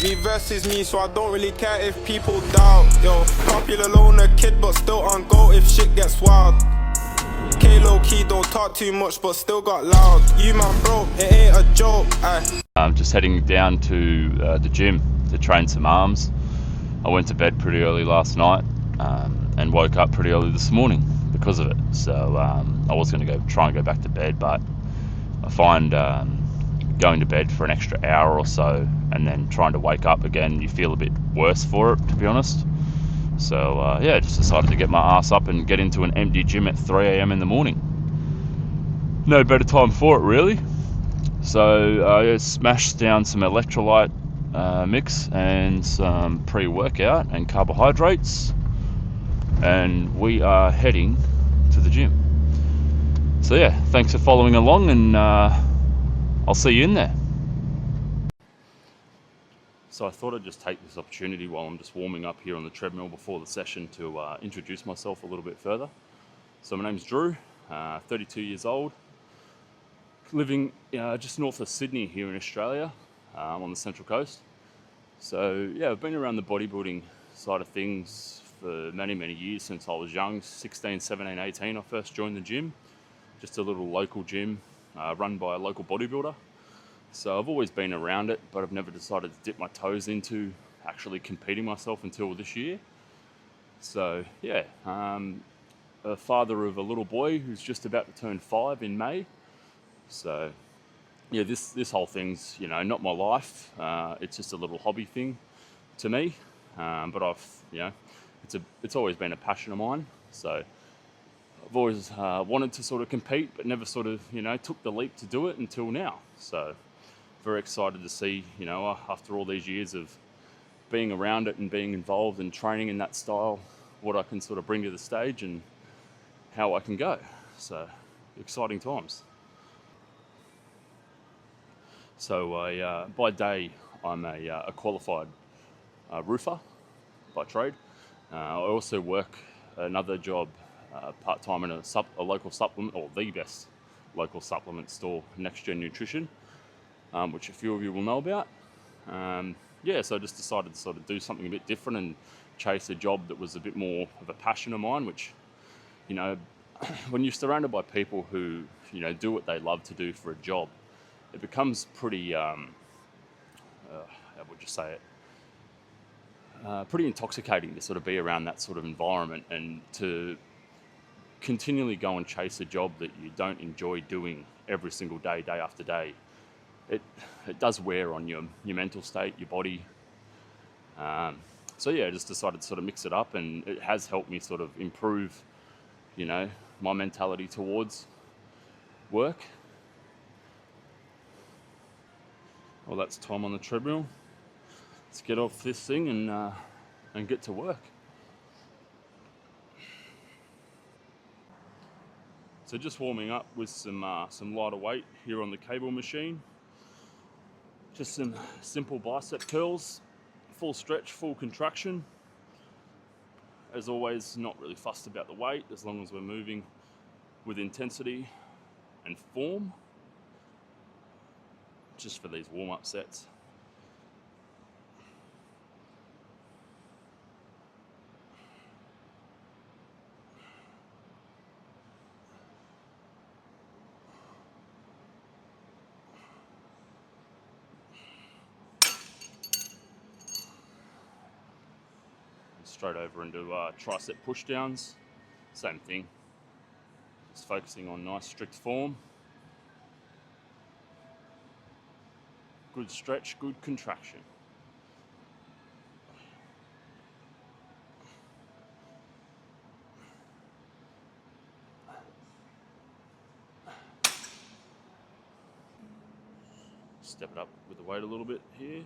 Me versus me, so I don't really care if people doubt. Yo, popular loner kid, but still on go if shit gets wild. K-low key, don't talk too much, but still got loud. You man broke, it ain't a joke. I'm just heading down to the gym to train some arms. I went to bed pretty early last night and woke up pretty early this morning because of it. So I was going to try and go back to bed, but I find going to bed for an extra hour or so and then trying to wake up again, you feel a bit worse for it, to be honest. So yeah, just decided to get my ass up and get into an empty gym at 3 a.m. in the morning. No better time for it, really. So I smashed down some electrolyte mix and some pre-workout and carbohydrates, and we are heading to the gym. So yeah, thanks for following along, and I'll see you in there. So I thought I'd just take this opportunity while I'm just warming up here on the treadmill before the session to introduce myself a little bit further. So my name's Drew, 32 years old, living just north of Sydney here in Australia, on the Central Coast. So yeah, I've been around the bodybuilding side of things for many, many years since I was young, 16, 17, 18. I first joined the gym, just a little local gym run by a local bodybuilder. So I've always been around it, but I've never decided to dip my toes into actually competing myself until this year. So yeah, a father of a little boy who's just about to turn 5 in May. So yeah, this whole thing's, not my life. It's just a little hobby thing to me. But it's always been a passion of mine. So I've always wanted to sort of compete, but never sort of, took the leap to do it until now. So very excited to see, after all these years of being around it and being involved and training in that style, what I can sort of bring to the stage and how I can go. So exciting times. So by day, I'm a qualified roofer by trade. I also work another job part-time in a local supplement, or the best local supplement store, Next Gen Nutrition, which a few of you will know about. So I just decided to sort of do something a bit different and chase a job that was a bit more of a passion of mine, which, when you're surrounded by people who, do what they love to do for a job, it becomes pretty, how would you say it? Pretty intoxicating to sort of be around that sort of environment and to continually go and chase a job that you don't enjoy doing every single day, day after day. It does wear on your mental state, your body. So yeah, I just decided to sort of mix it up, and it has helped me sort of improve, my mentality towards work. Well, that's time on the treadmill. Let's get off this thing and get to work. So just warming up with some lighter weight here on the cable machine. Just some simple bicep curls, full stretch, full contraction. As always, not really fussed about the weight as long as we're moving with intensity and form, just for these warm-up sets. Straight over into tricep push downs, same thing, just focusing on nice strict form, good stretch, good contraction. Step it up with the weight a little bit here.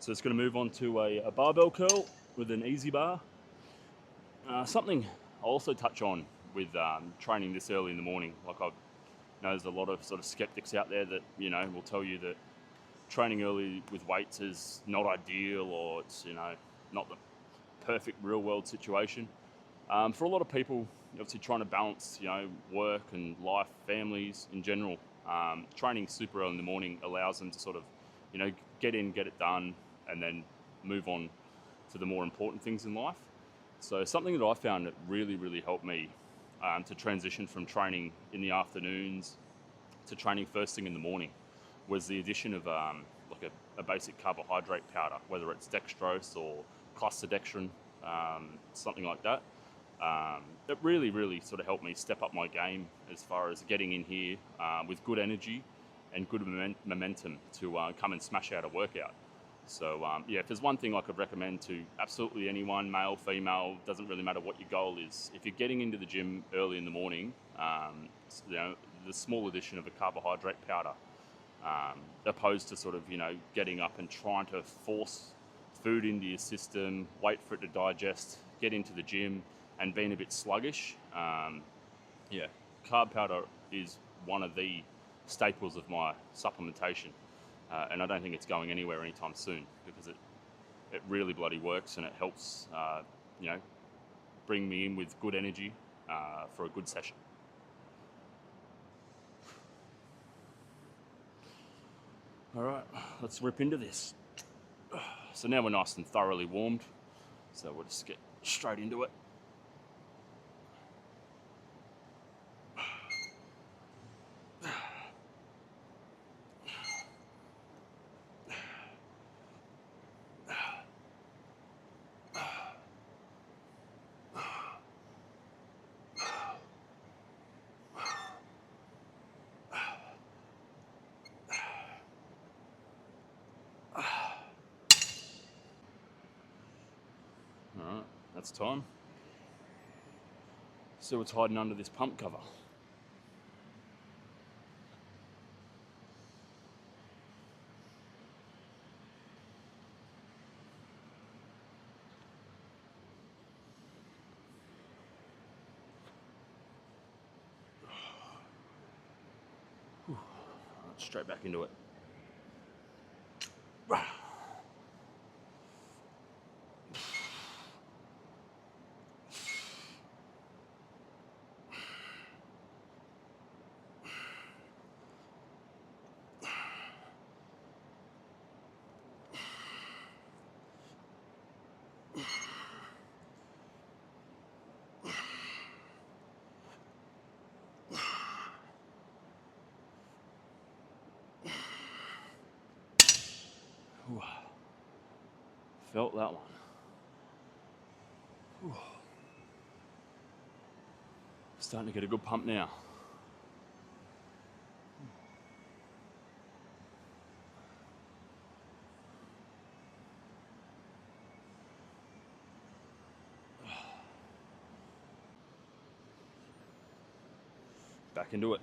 So it's going to move on to a barbell curl with an easy bar. Something I'll also touch on with training this early in the morning. Like I know there's a lot of sort of skeptics out there that, you know, will tell you that training early with weights is not ideal, or it's, you know, not the perfect real world situation. For a lot of people, obviously trying to balance, you know, work and life, families in general, training super early in the morning allows them to sort of, you know, get in, get it done, and then move on to the more important things in life. So something that I found that really, really helped me to transition from training in the afternoons to training first thing in the morning was the addition of like a basic carbohydrate powder, whether it's dextrose or clusterdextrin, something like that. It really, really sort of helped me step up my game as far as getting in here with good energy and good momentum to come and smash out a workout. So yeah, if there's one thing I could recommend to absolutely anyone, male, female, doesn't really matter what your goal is, if you're getting into the gym early in the morning, you know, the small addition of a carbohydrate powder, opposed to sort of, you know, getting up and trying to force food into your system, wait for it to digest, get into the gym, and being a bit sluggish. Yeah, carb powder is one of the staples of my supplementation, and I don't think it's going anywhere anytime soon, because it really bloody works, and it helps, you know, bring me in with good energy for a good session. All right, let's rip into this. So now we're nice and thoroughly warmed, so we'll just get straight into it. All right, that's time. See what's hiding under this pump cover. Straight back into it. Felt that one. Starting to get a good pump now. Back into it.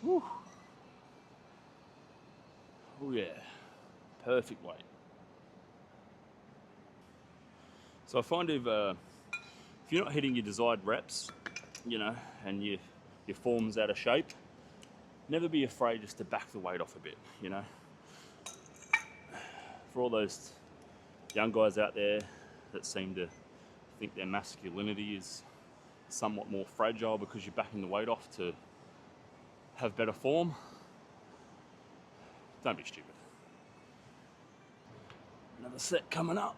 Whew. Oh yeah, perfect weight. So I find if you're not hitting your desired reps, you know, and your form's out of shape, never be afraid just to back the weight off a bit, you know. For all those young guys out there that seem to think their masculinity is somewhat more fragile because you're backing the weight off to have better form, don't be stupid. Another set coming up.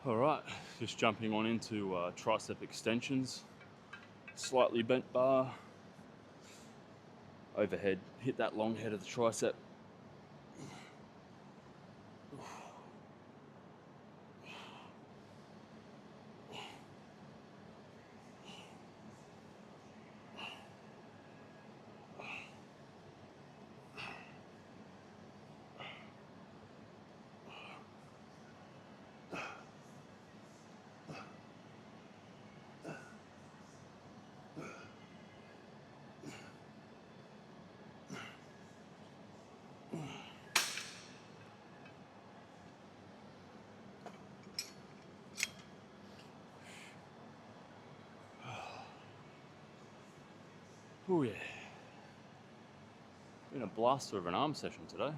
All right, just jumping on into tricep extensions. Slightly bent bar, overhead, hit that long head of the tricep. Oh yeah, been a blaster of an arm session today.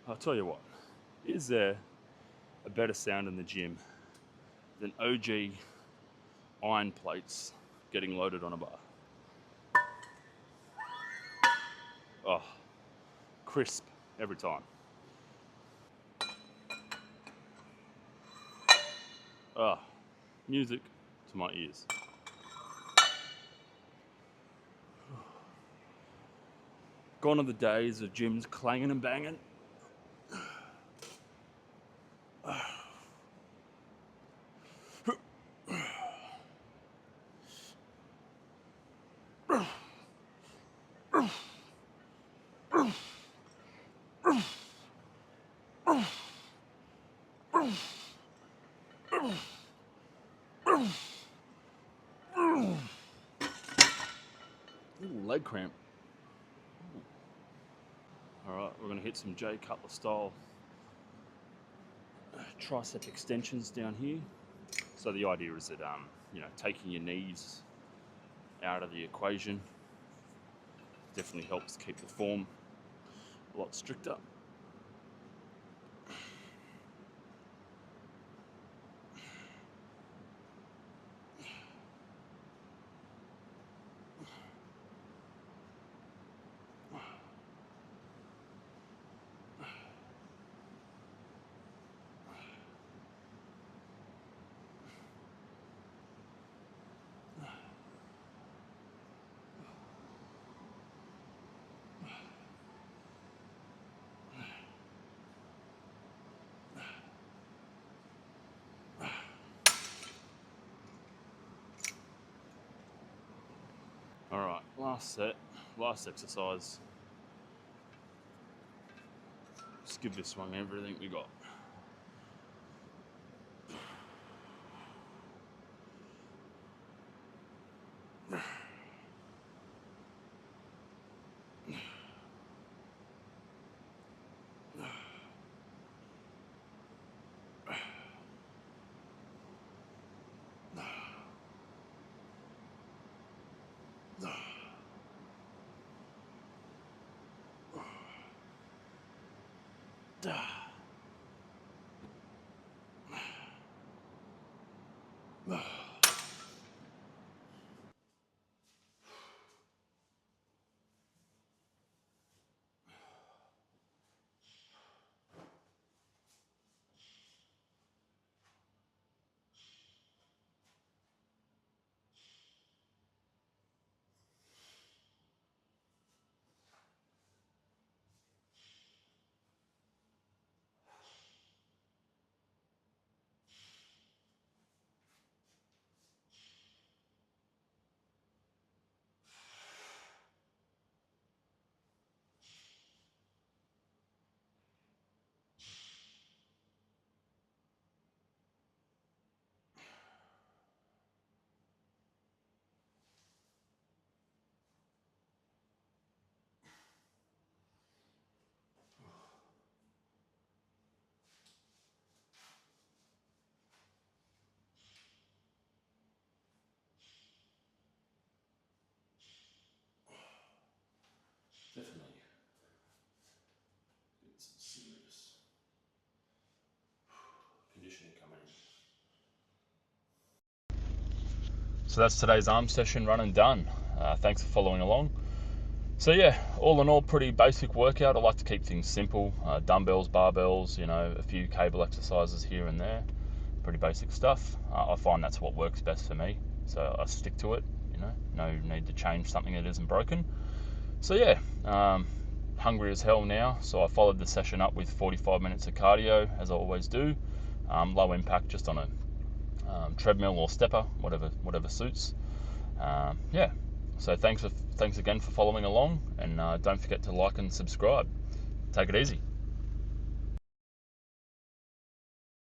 I'll tell you what, is there a better sound in the gym than OG iron plates getting loaded on a bar? Oh, crisp every time. Ah, music to my ears. Gone are the days of gyms clanging and banging. Ooh, leg cramp. Alright, we're going to hit some Jay Cutler style tricep extensions down here. So the idea is that, you know, taking your knees out of the equation definitely helps keep the form a lot stricter. Alright, last set, last exercise. Just give this one everything we got. Definitely get some serious conditioning coming in. So that's today's arm session run and done. Thanks for following along. So yeah, all in all, pretty basic workout. I like to keep things simple. Dumbbells, barbells, you know, a few cable exercises here and there. Pretty basic stuff. I find that's what works best for me, so I stick to it. You know, no need to change something that isn't broken. So yeah, hungry as hell now, so I followed the session up with 45 minutes of cardio, as I always do. Low impact, just on a treadmill or stepper, whatever suits. Yeah, so thanks again for following along, and don't forget to like and subscribe. Take it easy.